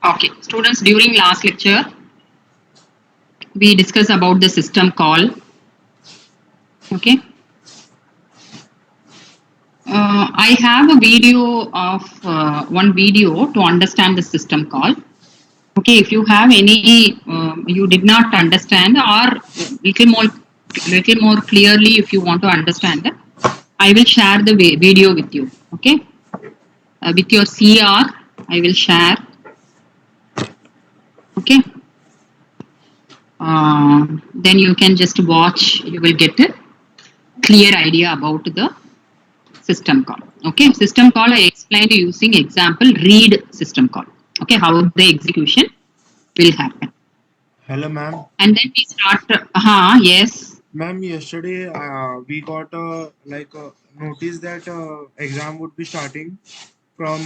Okay, students, during last lecture, we discussed about the system call. Okay. I have a video of one video to understand the system call. Okay, if you have any, you did not understand or little more clearly, if you want to understand, I will share the video with you. Okay, with your CR, I will share. Okay, then you can just watch. You will get a clear idea about the system call. Okay, system call I explained using example read system call. Okay, how the execution will happen. Hello, ma'am. And then we start. Yes. Ma'am, yesterday we got a notice that exam would be starting from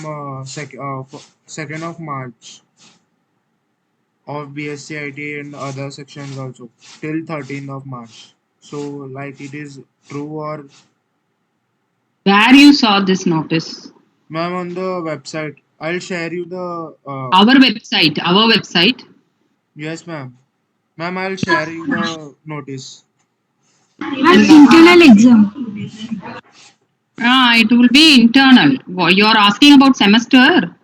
2nd of March of BSc IT and other sections also till 13th of March. So, like, it is true or, Where you saw this notice? ma'am, on the website. I'll share you the. Our website. Our website. Yes, ma'am. Ma'am, I'll share you the notice. An internal exam. It will be internal. You are asking about semester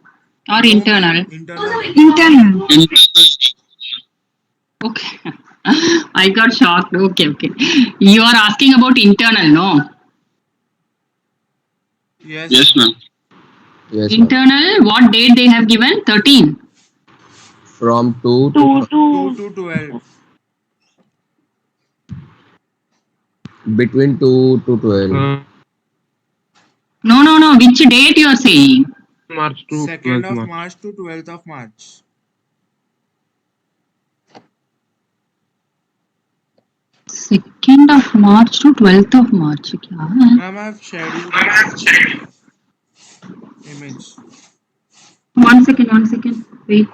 or No, ma'am. internal? Internal. Internal. Okay. I got shocked. Okay, okay. You are asking about internal, no? Yes, ma'am. Yes, ma'am. Internal, what date they have given? 13. From 2 2 2 to to 12. between 2 to 12. No, no, no. Which date you are saying? March to 2nd 12th of March. March to 12th of March. 2nd of March to 12th of March. क्या है? Ma'am, I've shared you the image. 1 second, 1 second. Wait.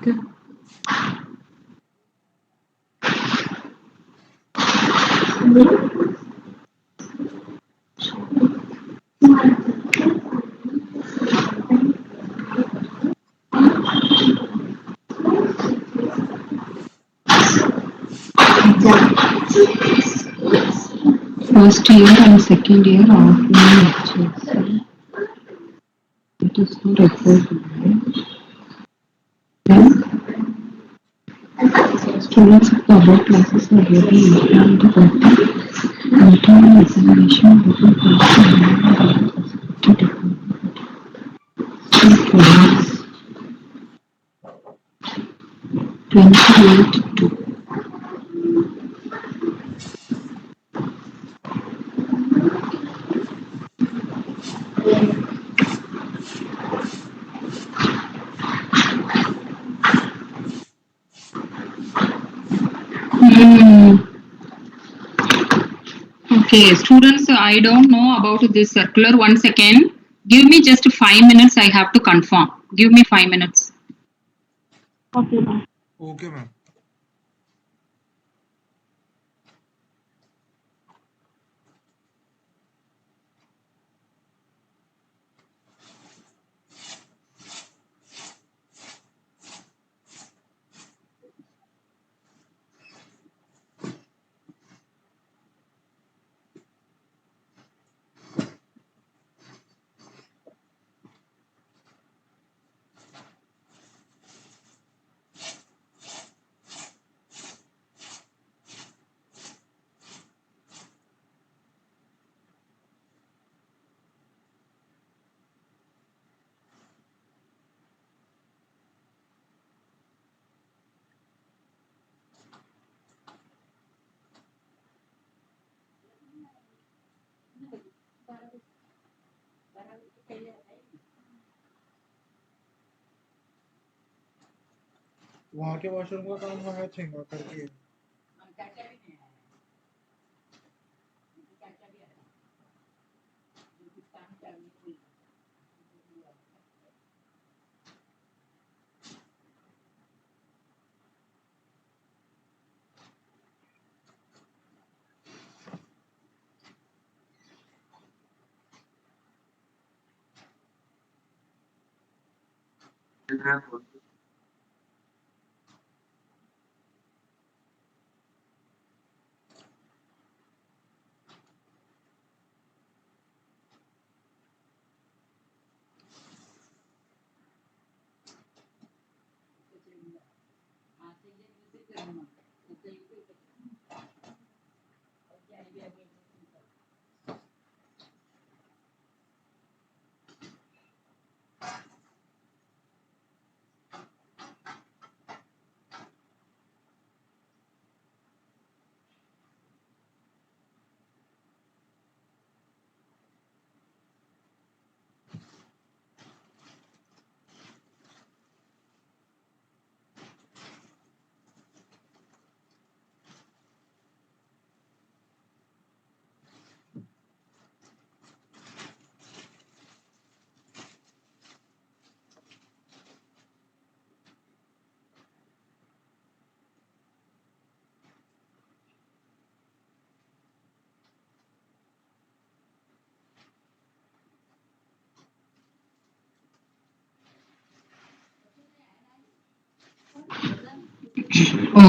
First year and second year offline lectures. It is not required. Then students of the above classes are ready informed about the internal examination before class 28 to Okay, students, I don't know about this circular. 1 second. Give me just 5 minutes. I have to confirm. Give me 5 minutes. Okay. Okay, ma'am. वहाँ के washroom का काम हमें छेंगा करके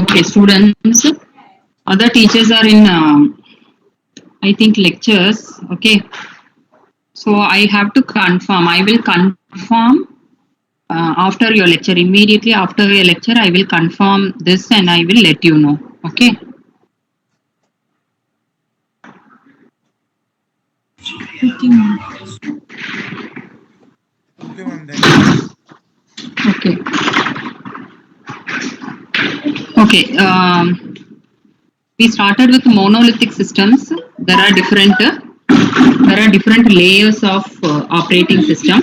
Okay, students. Other teachers are in, I think, lectures. Okay. So I have to confirm. I will confirm after your lecture. Immediately after your lecture, I will confirm this and I will let you know. Okay. Okay, ma'am. Okay, ma'am. Then Okay. Okay. We started with monolithic systems. There are different layers of operating system.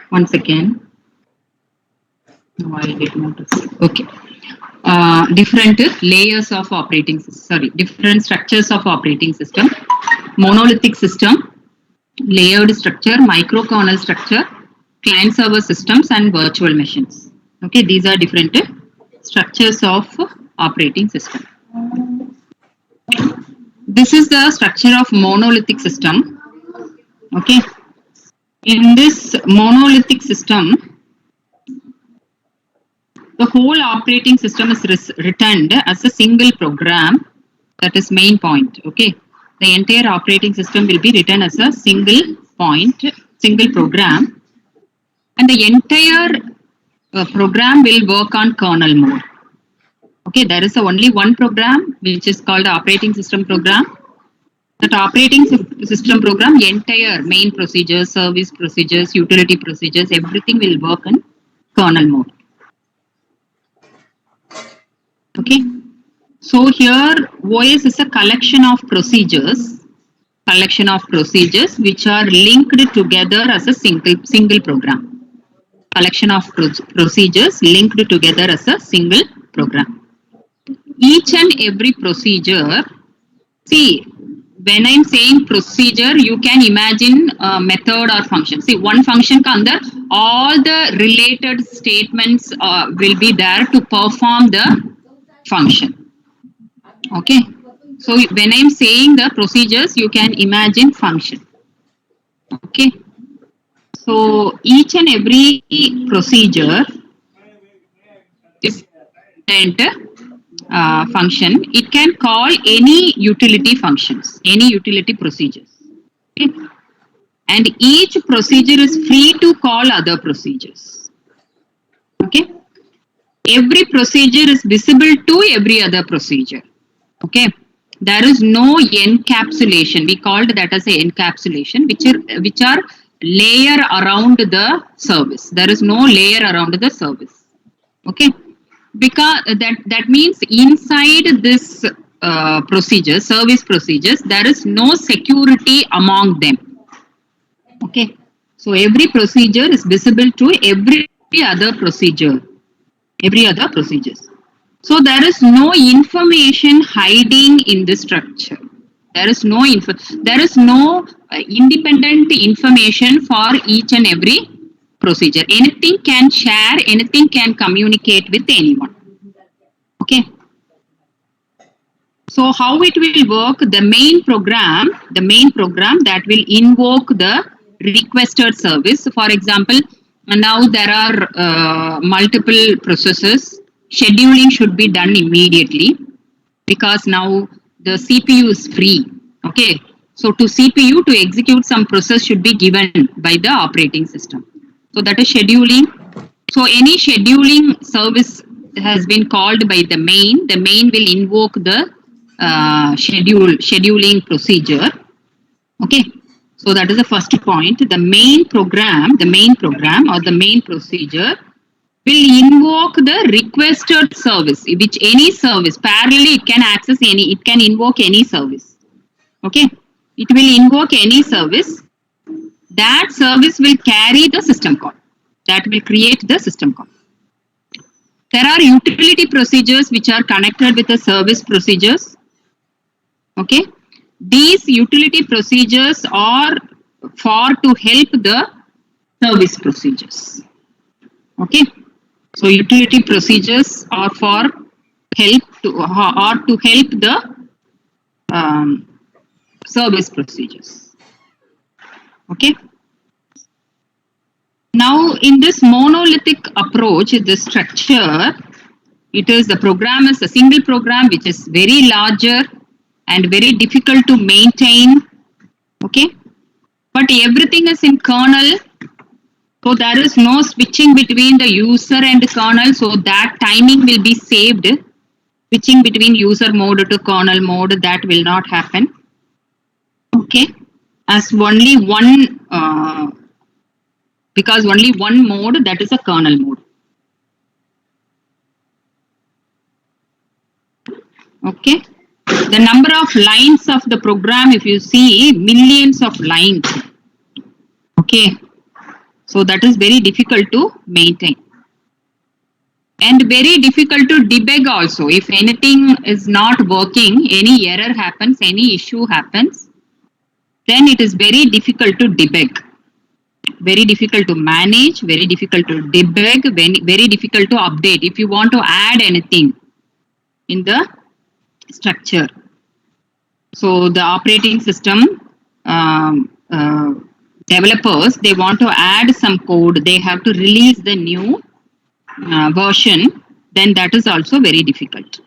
One second. No, I did notice. Okay. Different layers of operating system. Sorry, different structures of operating system. Monolithic system, layered structure, microkernel structure, client server systems, and virtual machines. Okay, these are different structures of operating system. This is the structure of monolithic system. Okay, in this monolithic system, the whole operating system is returned as a single program. That is main point. Okay, the entire operating system will be written as a single point, single program, and the entire program will work on kernel mode. Okay, there is only one program which is called operating system program. That operating system program, entire main procedures, service procedures, utility procedures, everything will work in kernel mode. Okay, so here OS is a collection of procedures which are linked together as a single program. Collection of procedures linked together as a single program. Each and every procedure, see, when I'm saying procedure, you can imagine a method or function. See, one function under all the related statements will be there to perform the function. Okay. So when I'm saying the procedures, you can imagine function. Okay. So each and every procedure is function. It can call any utility functions, any utility procedures. Okay? And each procedure is free to call other procedures. Okay. Every procedure is visible to every other procedure. Okay. There is no encapsulation. We called that as a encapsulation, which are layer around the service. There is no layer around the service. Okay, because that means inside this service procedures, there is no security among them. Okay, so every procedure is visible to every other procedure, every other procedures. So there is no information hiding in the structure. There is no independent information for each and every procedure. Anything can share, anything can communicate with anyone. Okay. So how it will work? The main program that will invoke the requested service. For example, now there are multiple processes. Scheduling should be done immediately because now the CPU is free. Okay. So to CPU to execute some process should be given by the operating system. So that is scheduling. So any scheduling service has been called by the main. The main will invoke the scheduling procedure. Okay. So that is the first point. The main program or the main procedure will invoke the requested service, which any service parallelly it can invoke any service. Okay. It will invoke any service. That service will carry the system call. That will create the system call. There are utility procedures which are connected with the service procedures. Okay. These utility procedures are for to help the service procedures. Okay. So utility procedures are for help the service procedures. Okay. Now, in this monolithic approach, the structure, it is the program is a single program which is very larger and very difficult to maintain. Okay, but everything is in kernel, so there is no switching between the user and kernel, so that timing will be saved. Switching between user mode to kernel mode, that will not happen. Okay, as only one, because only one mode, that is a kernel mode. Okay, the number of lines of the program, if you see, millions of lines. Okay, so that is very difficult to maintain and very difficult to debug also. If anything is not working, any error happens, any issue happens, then it is very difficult to debug, very difficult to manage, very difficult to debug, very difficult to update. If you want to add anything in the structure, so the operating system developers, they want to add some code, they have to release the new version, then that is also very difficult.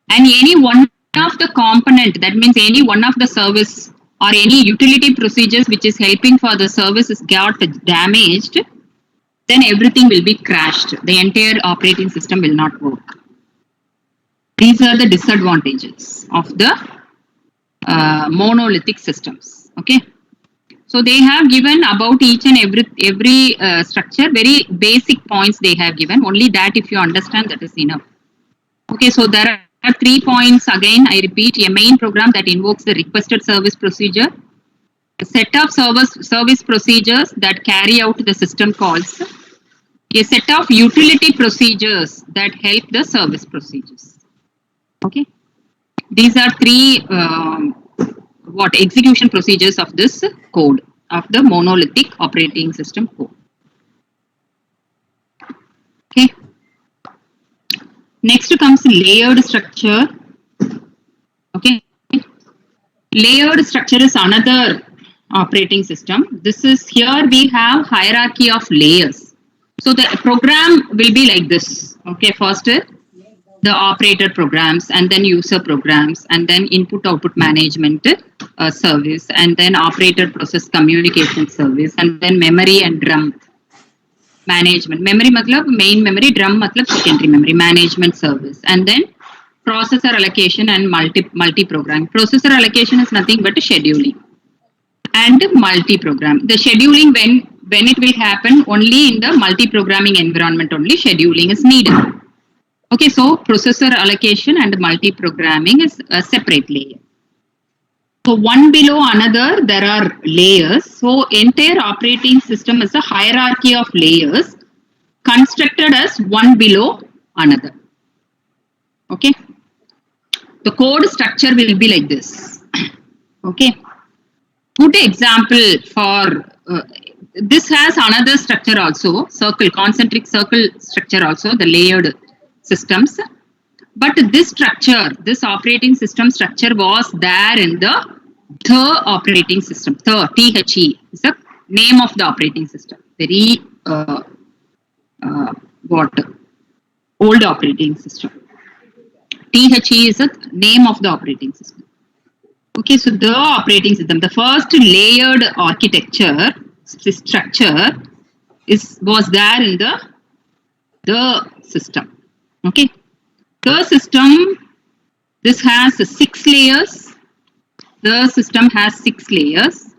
And any one of the component, that means any one of the service or any utility procedures which is helping for the service is got damaged, then everything will be crashed. The entire operating system will not work. These are the disadvantages of the monolithic systems. Okay. So they have given about each and every structure, very basic points they have given. Only that if you understand, that is enough. Okay, so there are 3 points again. I repeat: a main program that invokes the requested service procedure, a set of service procedures that carry out the system calls, a set of utility procedures that help the service procedures. Okay, these are 3 execution procedures of this code, of the monolithic operating system code. Okay. Next comes layered structure. Okay. Layered structure is another operating system. This is, here we have hierarchy of layers. So the program will be like this. Okay, first the operator programs, and then user programs, and then input output management service, and then operator process communication service, and then memory and drum management. Memory matlab main memory, drum matlab secondary memory management service, and then processor allocation and multi-program. Processor allocation is nothing but scheduling and multi-program. The scheduling, when it will happen, only in the multi-programming environment only scheduling is needed. Okay, so processor allocation and multi-programming is a separate layer. So one below another, there are layers. So entire operating system is a hierarchy of layers constructed as one below another. Okay. The code structure will be like this. Okay. Good example for this has another structure also, circle, concentric circle structure also, the layered systems. But this structure, this operating system structure was there in the operating system. THE is the name of the operating system. Very old operating system. THE is the name of the operating system. Okay, so the operating system, the first layered architecture structure was there in the system. Okay, the system, this has 6 layers. The system has 6 layers.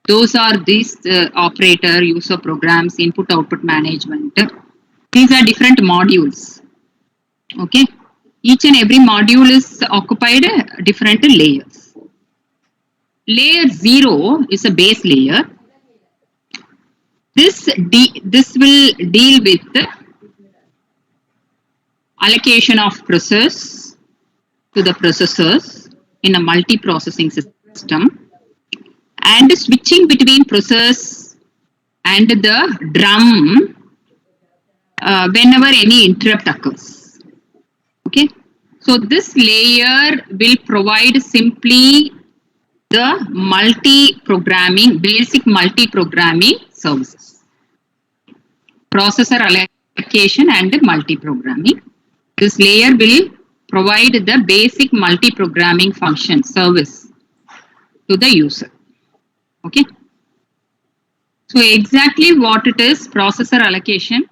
Those are these operator, user programs, input output management. These are different modules. Okay, each and every module is occupied different layers. Layer 0 is a base layer. This will deal with allocation of process to the processors in a multi-processing system, and switching between process and the drum whenever any interrupt occurs. Okay, so this layer will provide simply the multi-programming, basic multi-programming services. processor allocation and multiprogramming. This layer will provide the basic multiprogramming function service to the user. Okay. So exactly what it is, processor allocation.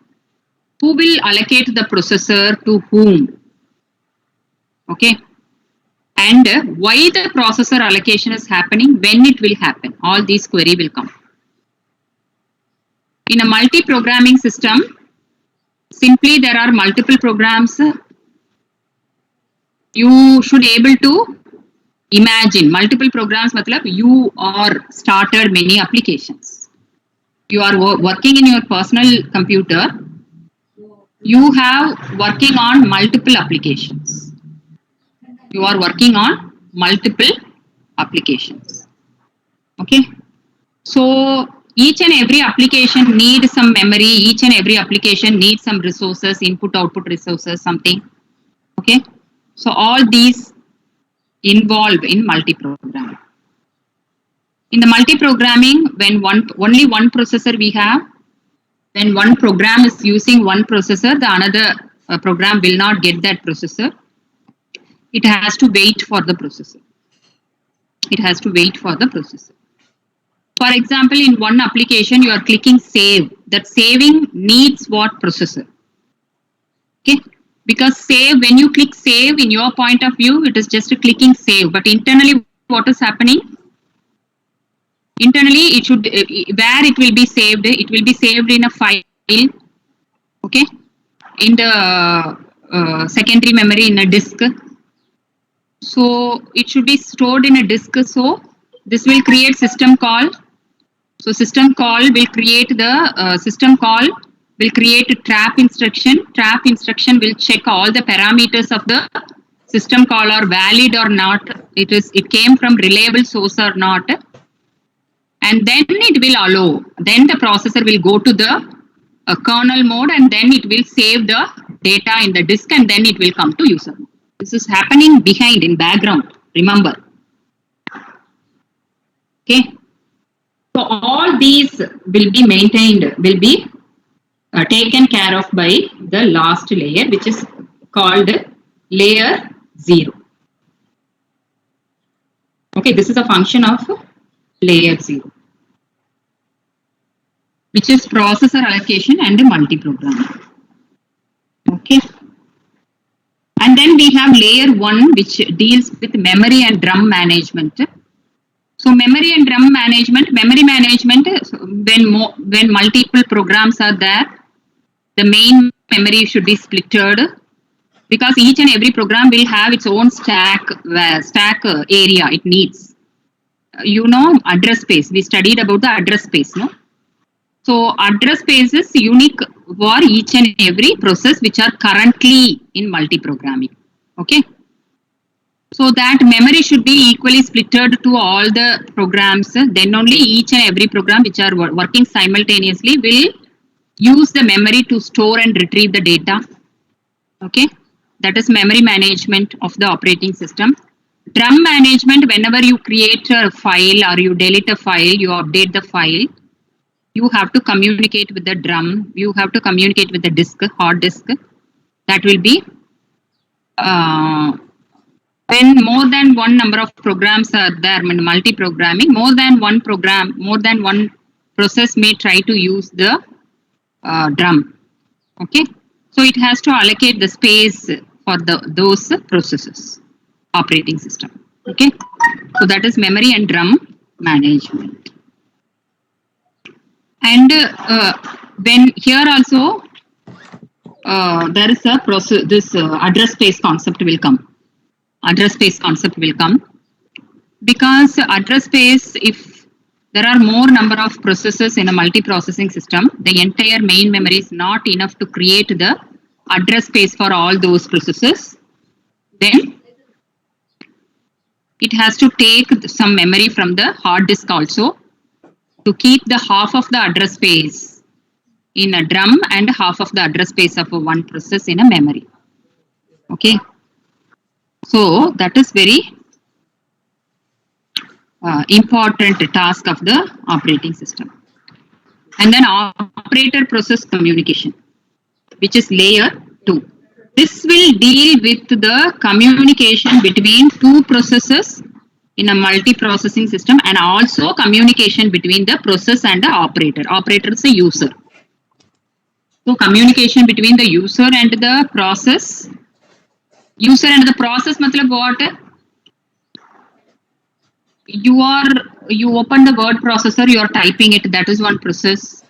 Who will allocate the processor to whom? Okay. And why the processor allocation is happening, when it will happen. All these query will come. In a multi-programming system, simply there are multiple programs. You should able to imagine multiple programs. Matlab you are started many applications. You are working in your personal computer. You have working on multiple applications. You are working on multiple applications. Okay. So each and every application needs some memory. Each and every application needs some resources, input, output resources, something. Okay. So all these involve in multi-programming. In the multi-programming, when only one processor we have, when one program is using one processor, the another program will not get that processor. It has to wait for the processor. It has to wait for the processor. For example, in one application, you are clicking save. That saving needs what processor? Okay. Because save, when you click save, in your point of view, it is just a clicking save. But internally, what is happening? Internally, it should, where it will be saved? It will be saved in a file. Okay. In the secondary memory in a disk. So it should be stored in a disk. So this will create system call. So system call will create the system call will create a trap instruction. Trap instruction will check all the parameters of the system call are valid or not. It came from reliable source or not. And then it will allow. Then the processor will go to the kernel mode and then it will save the data in the disk and then it will come to user. This is happening behind in background. Remember. Okay. So all these will be maintained, will be taken care of by the last layer, which is called layer 0. Okay, this is a function of layer 0, which is processor allocation and multiprogramming. Okay. And then we have layer 1, which deals with memory and drum management. So memory and drum management, when multiple programs are there, the main memory should be splitted because each and every program will have its own stack area it needs. Address space. We studied about the address space, no? So address space is unique for each and every process which are currently in multiprogramming. Okay. So that memory should be equally splitted to all the programs. Then only each and every program which are working simultaneously will use the memory to store and retrieve the data. Okay. That is memory management of the operating system. Drum management, whenever you create a file or you delete a file, you update the file, you have to communicate with the drum. You have to communicate with the disk, hard disk. That will be when more than one number of programs are there, in multi-programming, more than one process may try to use the drum. Okay. So it has to allocate the space for those processes, operating system. Okay. So that is memory and drum management. And when here also there is a process, this address space concept will come. Address space concept will come because address space, if there are more number of processes in a multi-processing system, the entire main memory is not enough to create the address space for all those processes. Then it has to take some memory from the hard disk also to keep the half of the address space in a drum and half of the address space of one process in a memory. Okay. So that is very important task of the operating system. and then operator process communication, which is layer 2. This will deal with the communication between two processes in a multi-processing system, and also communication between the process and the operator. Operator is a user. So communication between the user and the process. User and the process matlab what? You open the word processor, you are typing it, that is one process.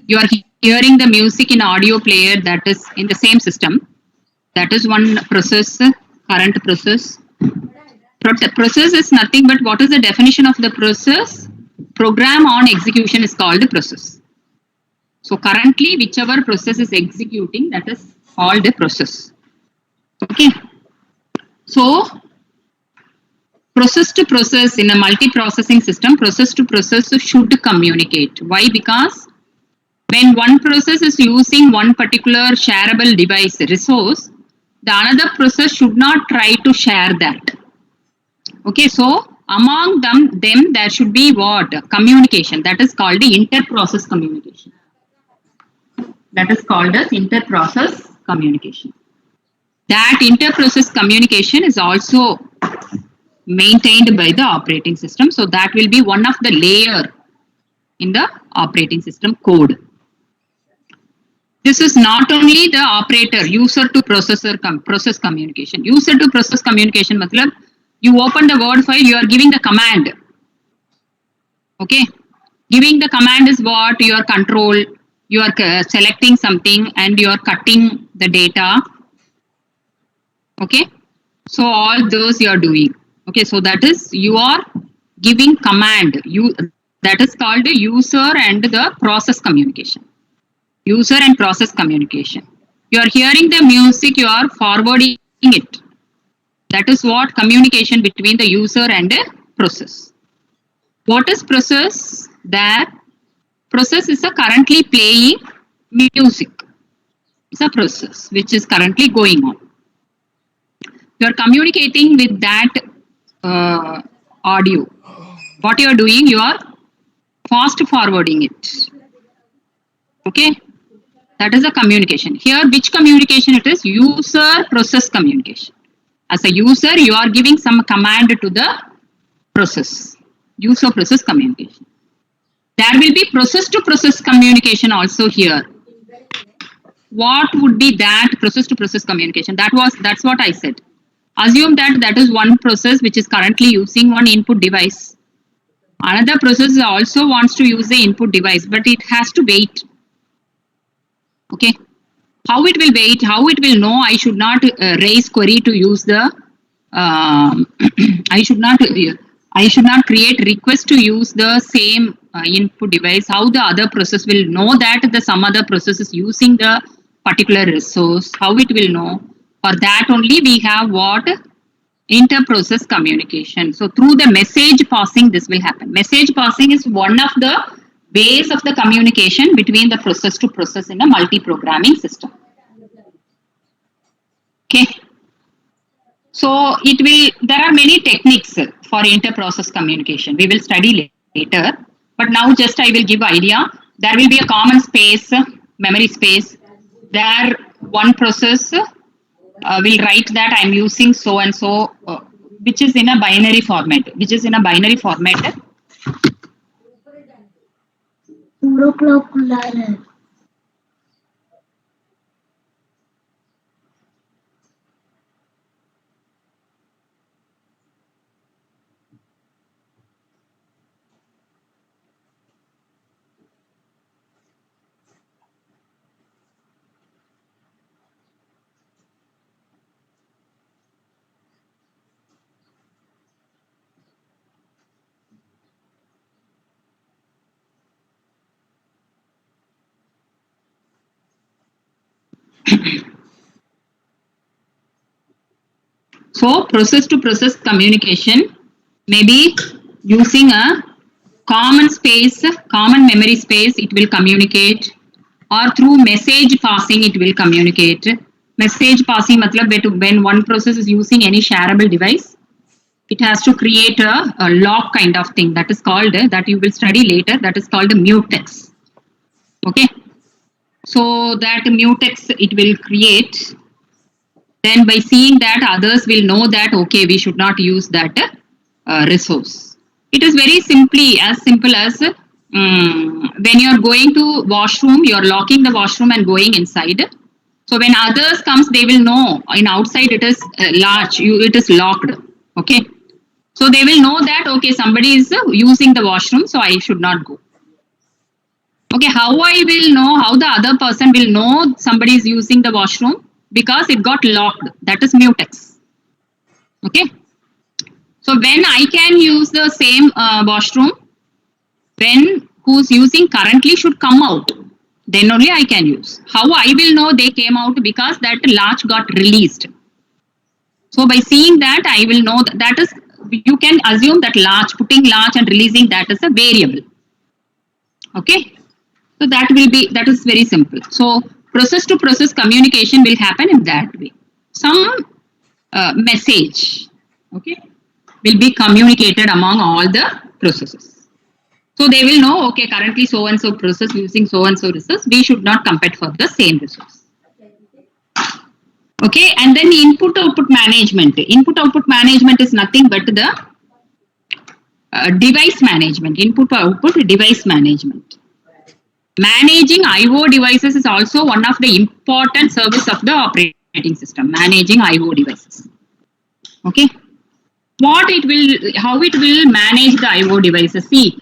You are hearing the music in audio player, that is in the same system. That is one process, current process. Process is nothing but what is the definition of the process? Program on execution is called the process. So currently, whichever process is executing, that is called a process. Okay. So process to process in a multi-processing system, process to process should communicate. Why? Because when one process is using one particular shareable device resource, the another process should not try to share that. Okay, so among them there should be what? Communication. That is called the inter-process communication. That is called as inter-process communication. That inter-process communication is also maintained by the operating system. So that will be one of the layer in the operating system code. This is not only the operator, user to processor process communication. User to process communication matlab, you open the word file, you are giving the command. Okay. Giving the command is what? Your control, you are selecting something and you are cutting the data. Okay. So all those you are doing. Okay. So that is you are giving command. That is called the user and the process communication. User and process communication. You are hearing the music, you are forwarding it. That is what communication between the user and the process. What is process? That process is a currently playing music. It's a process which is currently going on. You are communicating with that audio. What you are doing, you are fast forwarding it. Okay. That is a communication. Here, which communication it is? User process communication. As a user, you are giving some command to the process. User process communication. There will be process to process communication also here. What would be that process to process communication? That's what I said. Assume that is one process which is currently using one input device. Another process also wants to use the input device, but it has to wait. Okay. How it will wait? How it will know? I should not raise query to use the. I should not create request to use the same input device. How the other process will know that some other process is using the particular resource? How it will know? For that only we have what? Inter-process communication. So through the message passing, this will happen. Message passing is one of the ways of the communication between the process to process in a multi-programming system. Okay. So there are many techniques for inter-process communication. We will study later, but now just I will give idea. There will be a common space, memory space. There one process will write that I am using so and so, which is in a binary format. So process to process communication may be using a common space, common memory space, it will communicate, or through message passing it will communicate. Message passing matlab when one process is using any shareable device, it has to create a lock kind of thing that is called, that you will study later, that is called the mutex. Okay, so that mutex it will create. Then by seeing that, others will know that okay, we should not use that resource. It is very simply as simple as when you are going to washroom, you are locking the washroom and going inside. So when others comes, they will know in outside it is large, it is locked. Okay, so they will know that okay, somebody is using the washroom, so I should not go. Okay, how I will know, how the other person will know somebody is using the washroom? Because it got locked. That is mutex. Okay. So when I can use the same washroom, when who's using currently should come out, then only I can use. How I will know they came out? Because that latch got released. So by seeing that, I will know that is, you can assume that latch, putting latch and releasing that is a variable. Okay. So that is very simple. So process to process communication will happen in that way. Some message, okay, will be communicated among all the processes. So they will know, okay, currently so and so process using so and so resource, we should not compete for the same resource. Okay, and then input output management. Input output management is nothing but the device management, input output device management. Managing IO devices is also one of the important service of the operating system, managing IO devices. Okay. What it will, how it will manage the IO devices? See,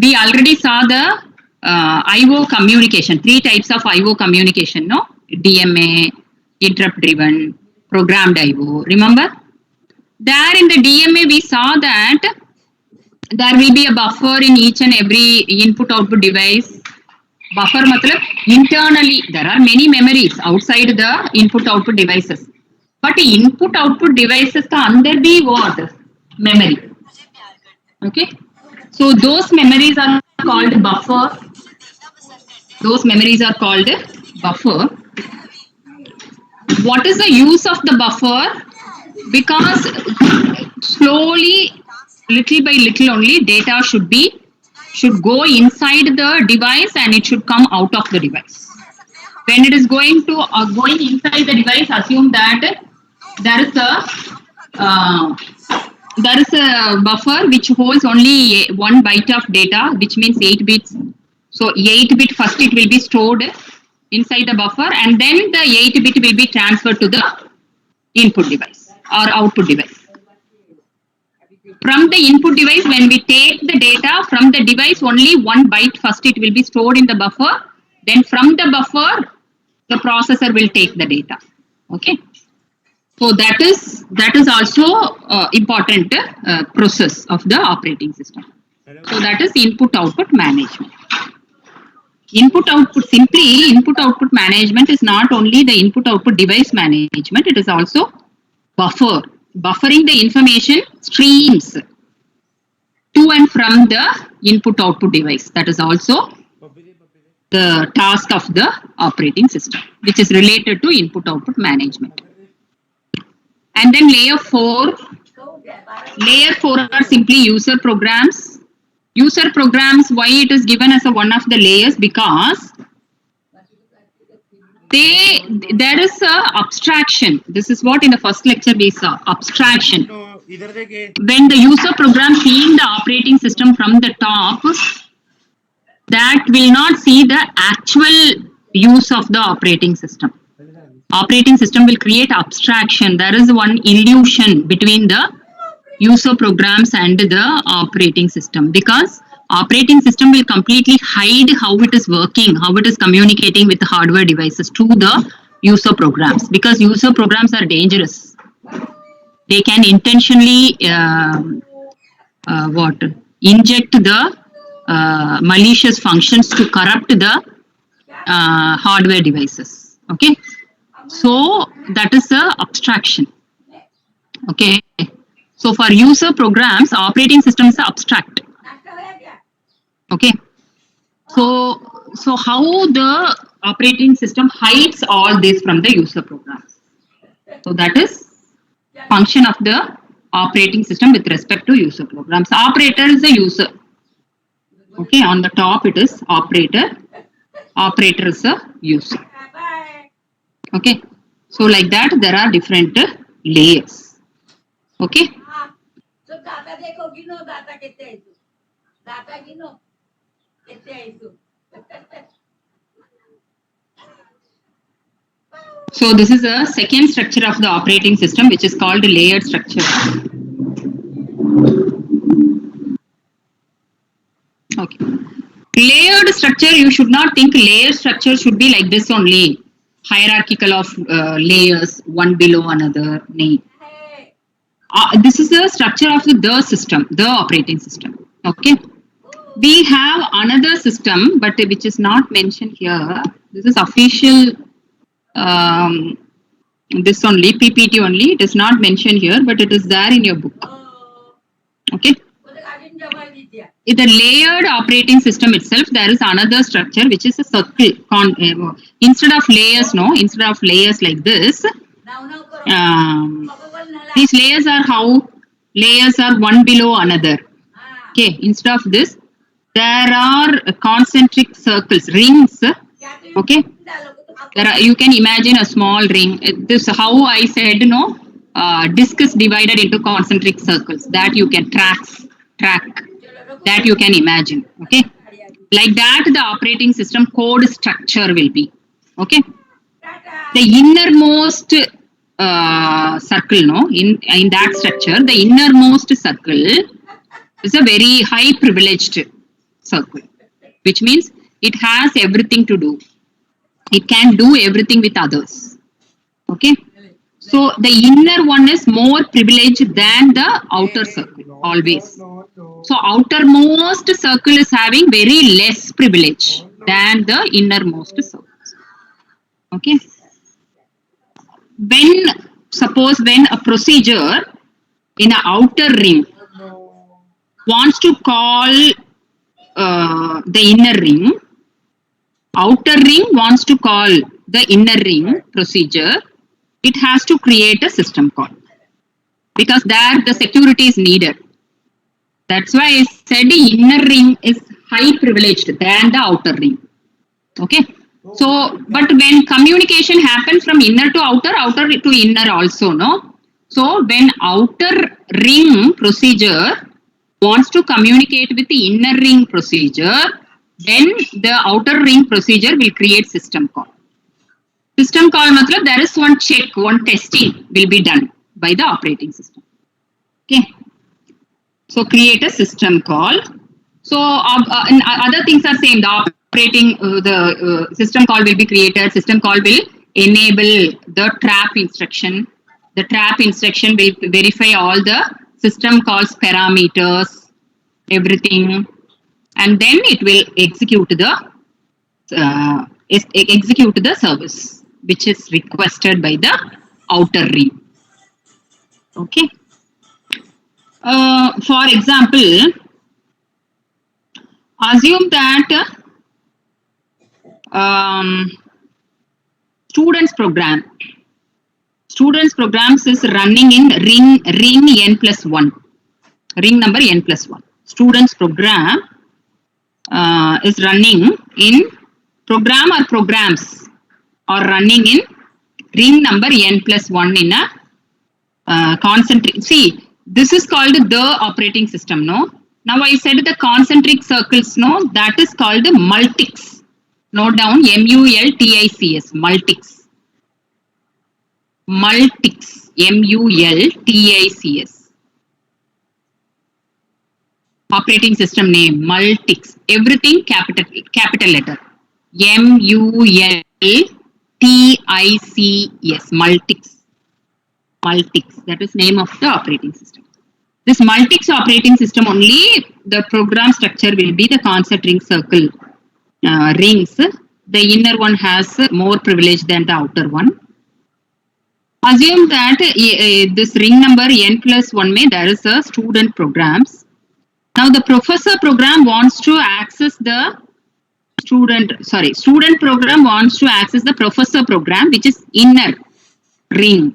we already saw the IO communication, 3 types of IO communication, no? DMA, interrupt driven, programmed IO. Remember? There in the DMA, we saw that there will be a buffer in each and every input output device. Buffer matlab internally there are many memories outside the input output devices, but input output devices ka andar bhi what memory. Okay, so those memories are called buffer. Those memories are called buffer. What is the use of the buffer? Because slowly, little by little only, data should go inside the device and it should come out of the device. When it is going inside the device, assume that there is a buffer which holds only 1 byte of data, which means 8 bits. So 8-bit first it will be stored inside the buffer, and then the 8-bit will be transferred to the input device or output device. From the input device, when we take the data from the device, only 1 byte first it will be stored in the buffer. Then from the buffer, the processor will take the data. Okay. So that is also important process of the operating system. So that is input output management. Input output management is not only the input output device management, it is also buffering the information streams to and from the input output device. That is also the task of the operating system, which is related to input output management. And then layer 4 are simply user programs. User programs, why it is given as one of the layers? Because there is a abstraction. This is what in the first lecture we saw, abstraction. When the user program seeing the operating system from the top, that will not see the actual use of the operating system. Operating system will create abstraction. There is one illusion between the user programs and the operating system, because operating system will completely hide how it is working, how it is communicating with the hardware devices to the user programs, because user programs are dangerous. They can intentionally inject the malicious functions to corrupt the hardware devices. Okay, so that is the abstraction. Okay, so for user programs, operating system is abstract. Okay, so how the operating system hides all this from the user programs? So that is function of the operating system with respect to user programs. Operator is the user. Okay, on the top it is operator. operators are using. Okay, so like that there are different layers. Okay. So data देखो गिनो data कितने है तू data गिनो कितने है तू So this is a second structure of the operating system, which is called layered structure. Okay. Layered structure, you should not think layered structure should be like this only. Hierarchical of layers, one below another. No. This is the structure of the system, the operating system. Okay. We have another system, but which is not mentioned here. This is official. This only PPT only. It is not mentioned here, but it is there in your book. Okay. In the layered operating system itself, there is another structure which is a circle. Instead of layers, instead of layers like this, these layers are how? Layers are one below another. Okay, instead of this, there are concentric circles, rings. Okay, you can imagine a small ring. This how I said, disc is divided into concentric circles that you can track, that you can imagine. Okay, like that the operating system code structure will be. Okay, the innermost circle, in that structure, the innermost circle is a very high privileged circle, which means it has everything to do. It can do everything with others. Okay. So the inner one is more privileged than the outer circle, always. So outermost circle is having very less privilege than the innermost circle. Okay. Suppose when a procedure in an outer ring wants to call the inner ring, outer ring wants to call the inner ring procedure, it has to create a system call, because there the security is needed. That's why I said the inner ring is high privileged than the outer ring. Okay. So, but when communication happens from inner to outer, outer to inner also, no? So, when outer ring procedure wants to communicate with the inner ring procedure, then the outer ring procedure will create system call. System call matlab there is one check, one testing will be done by the operating system. Okay. So create a system call. So and other things are same. The system call will be created. System call will enable the trap instruction. The trap instruction will verify all the system calls parameters, everything, and then it will execute the service which is requested by the outer ring. Okay. For example, assume that students programs is running in ring n+1, ring number n+1. Students program is running in programs are running in ring number n+1 in a concentric. See, this is called the operating system, no? Now I said the concentric circles, no? That is called the multics. Note down MULTICS, multics. Multics, MULTICS. Operating system name, multics. Everything capital letter. MULTICS, multics. Multics, that is name of the operating system. This multics operating system only, the program structure will be the concentric circle rings. The inner one has more privilege than the outer one. Assume that this ring number n+1 may there is a student programs. Now the professor program wants to access the student program wants to access the professor program, which is inner ring.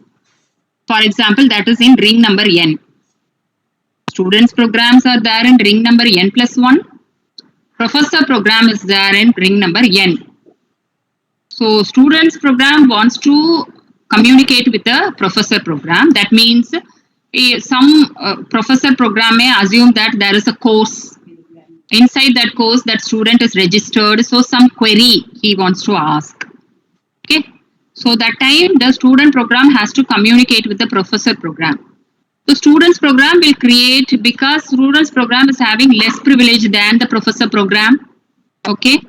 For example, that is in ring number n. Students programs are there in ring number n+1. Professor program is there in ring number n. So students program wants to communicate with the professor program. That means some professor program may assume that there is a course. Inside that course, that student is registered. So some query he wants to ask. Okay. So that time the student program has to communicate with the professor program. So students program will create, because students program is having less privilege than the professor program. Okay.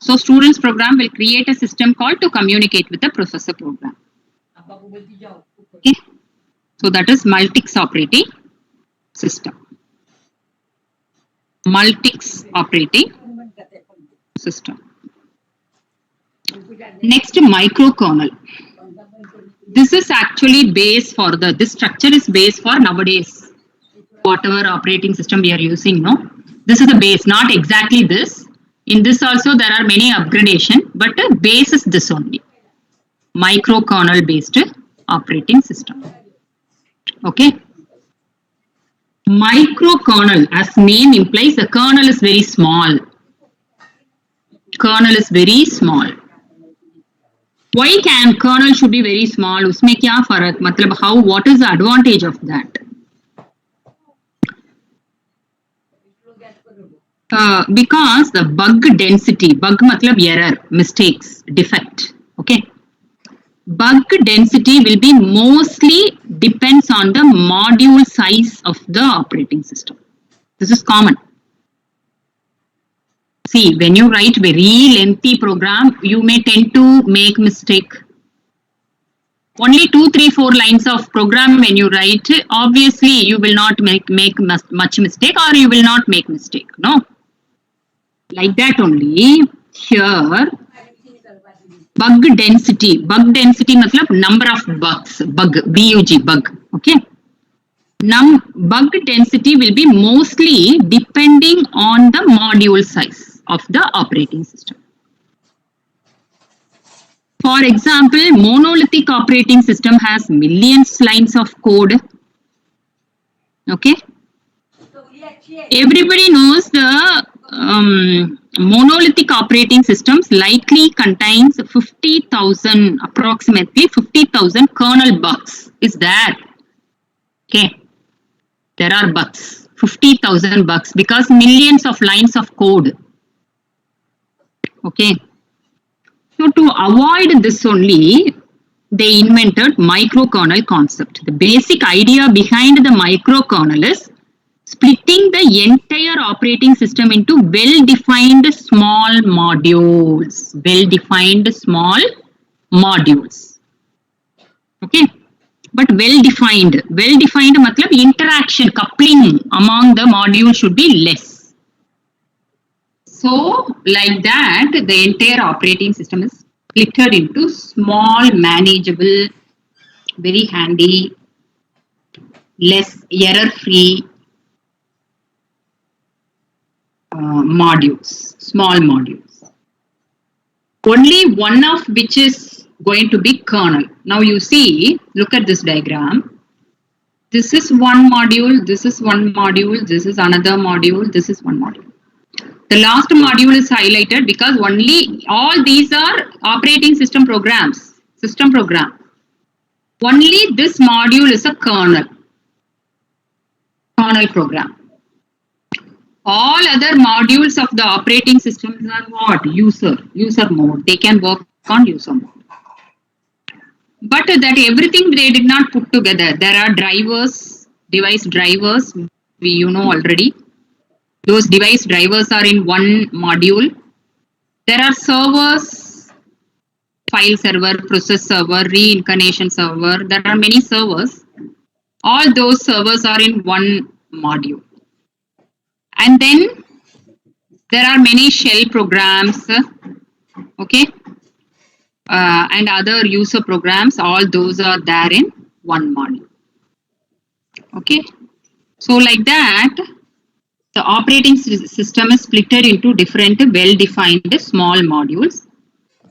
So students program will create a system called to communicate with the professor program. Okay. So that is Mutex operating system. Mutex operating system. Next, microkernel. This is actually base for this structure is base for nowadays. Whatever operating system we are using, no? This is the base, not exactly this. In this also there are many upgradation, but the base is this only. Microkernel based operating system. Okay. Microkernel, as name implies, the kernel is very small. Kernel is very small. Why can kernel should be very small? उसमें क्या फर्क? मतलब how? What is the advantage of that? Because the bug density, bug matlab error, mistakes, defect. Okay. Bug density will be mostly depends on the module size of the operating system. This is common. See, when you write very lengthy program, you may tend to make mistake. Only 2, 3, 4 lines of program when you write, obviously you will not make much mistake, or you will not make mistake. No. Like that only. Here, bug density matlab number of bugs, bug, bug. Okay. Bug density will be mostly depending on the module size of the operating system. For example, monolithic operating system has millions lines of code. Okay. Everybody knows the monolithic operating systems likely contains 50,000, approximately 50,000 kernel bugs is there. Okay. There are bugs, 50,000 bugs, because millions of lines of code. Okay. So to avoid this only, they invented microkernel concept. The basic idea behind the microkernel is splitting the entire operating system into well-defined small modules. Well-defined small modules. Okay. But well-defined matlab interaction, coupling among the modules should be less. So, like that, the entire operating system is split into small, manageable, very handy, less error-free modules, small modules. Only one of which is going to be kernel. Now you see, look at this diagram. This is one module, this is one module, this is another module, this is one module. The last module is highlighted because only all these are operating system programs, system program. Only this module is a kernel program. All other modules of the operating systems are what? User mode. They can work on user mode. But that everything they did not put together. There are drivers, device drivers, you know already. Those device drivers are in one module. There are servers, file server, process server, reincarnation server. There are many servers. All those servers are in one module. And then there are many shell programs, okay, and other user programs. All those are there in one module. Okay. So like that, the operating system is split into different well-defined small modules.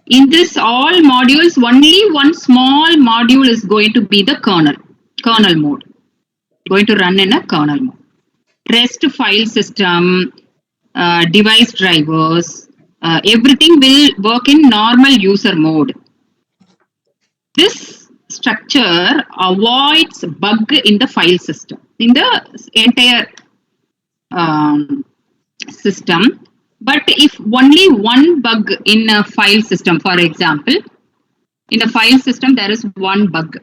In this all modules, only one small module is going to be the kernel mode, going to run in a kernel mode. Rest file system, device drivers, everything will work in normal user mode. This structure avoids bug in the file system, in the entire system. But if only one bug in a file system, for example, in the file system there is one bug,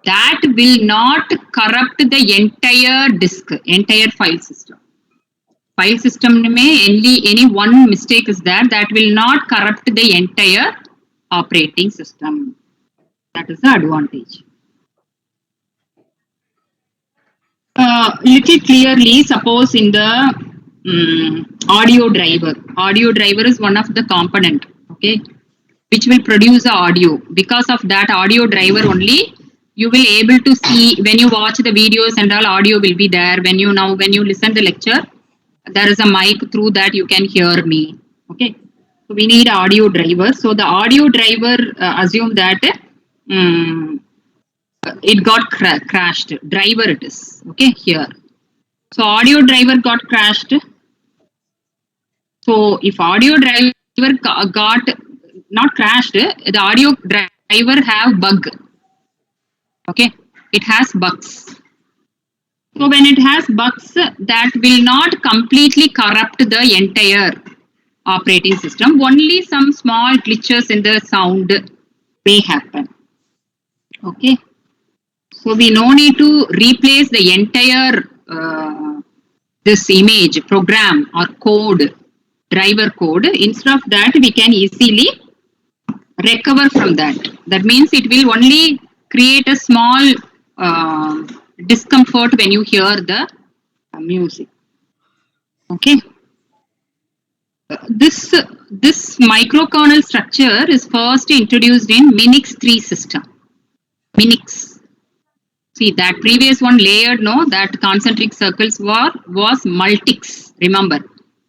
that will not corrupt the entire disk, entire file system. File system may any one mistake is there, that will not corrupt the entire operating system. That is the advantage. Little clearly, suppose in the audio driver is one of the component, okay, which will produce the audio. Because of that audio driver only, you will able to see, when you watch the videos and all, audio will be there. When you listen the lecture, there is a mic, through that you can hear me, okay. So we need audio driver. So the audio driver, assume that it got crashed, driver it is, okay, here. So audio driver got crashed. So if audio driver got not crashed, the audio driver have bug, okay, it has bugs. So when it has bugs, that will not completely corrupt the entire operating system. Only some small glitches in the sound may happen, okay. So we no need to replace the entire this image, program or code, driver code. Instead of that, we can easily recover from that. That means it will only create a small discomfort when you hear the music. Okay. This microkernel structure is first introduced in Minix 3 system. Minix. See, that previous one layered, no, that concentric circles was Multics. Remember,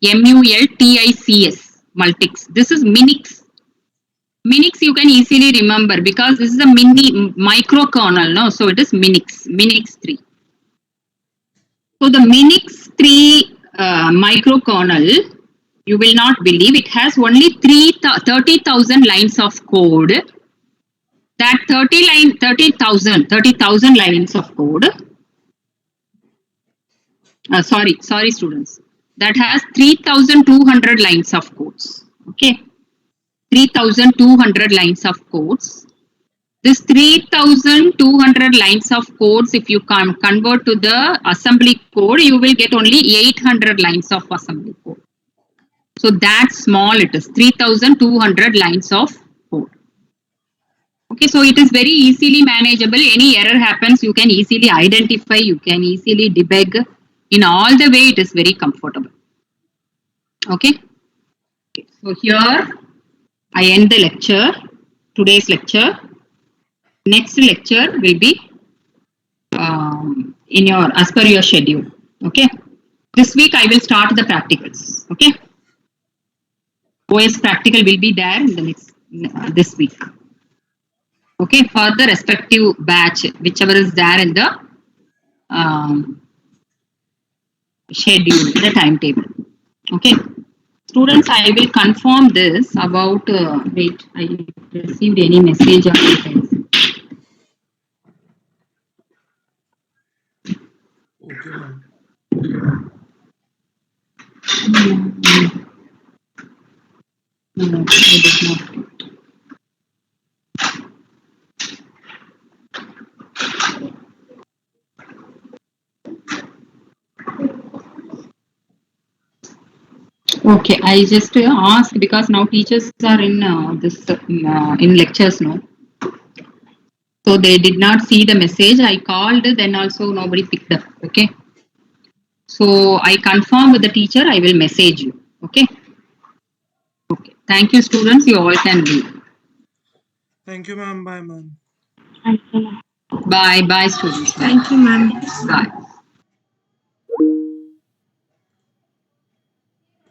MULTICS, Multics. This is Minix. Minix you can easily remember because this is a microkernel, no? So it is Minix 3. So the Minix 3 microkernel, you will not believe, it has only 30,000 lines of code. That 30,000 lines of code. Sorry students. That has 3,200 lines of codes. Okay. 3,200 lines of codes. This 3,200 lines of codes, if you can convert to the assembly code, you will get only 800 lines of assembly code. So that small it is, 3,200 lines of code. Okay, so it is very easily manageable. Any error happens, you can easily identify, you can easily debug. In all the way, it is very comfortable. Okay. So here I end the lecture, today's lecture. Next lecture will be as per your schedule. Okay. This week I will start the practicals. Okay. OS practical will be there in the next this week. Okay, for the respective batch, whichever is there in the schedule, the timetable. Okay. Students, I will confirm this about, wait, I received any message or anything. Okay, ma'am. No, I did not. Okay, I just asked because now teachers are in in lectures now. So they did not see the message. I called, then also nobody picked up. Okay. So I confirm with the teacher, I will message you. Okay. Okay. Thank you, students. You all can leave. Thank you, ma'am. Bye, ma'am. Bye. Bye, students. Bye. Thank you, ma'am. Bye.